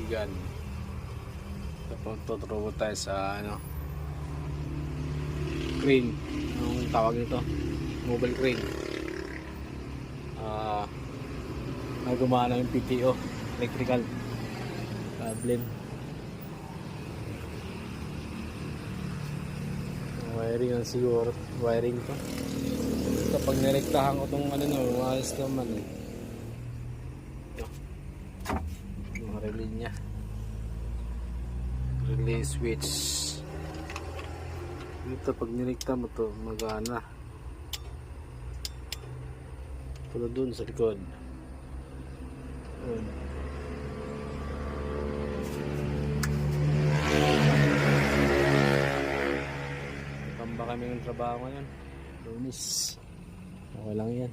kaibigan. Tapos tuturo tayo sa crane, anong tawag nito, mobile crane. Nagumana yung PTO, electrical blend. Wiring yan siguro, wiring to. Kapag nirektahan ko itong maayos naman yung relay nya, relay switch dito. Pag nirekta mo to, magana tulad dun sa likod. Tamba kami ng trabaho ngayon, Lunis. Okay lang yan.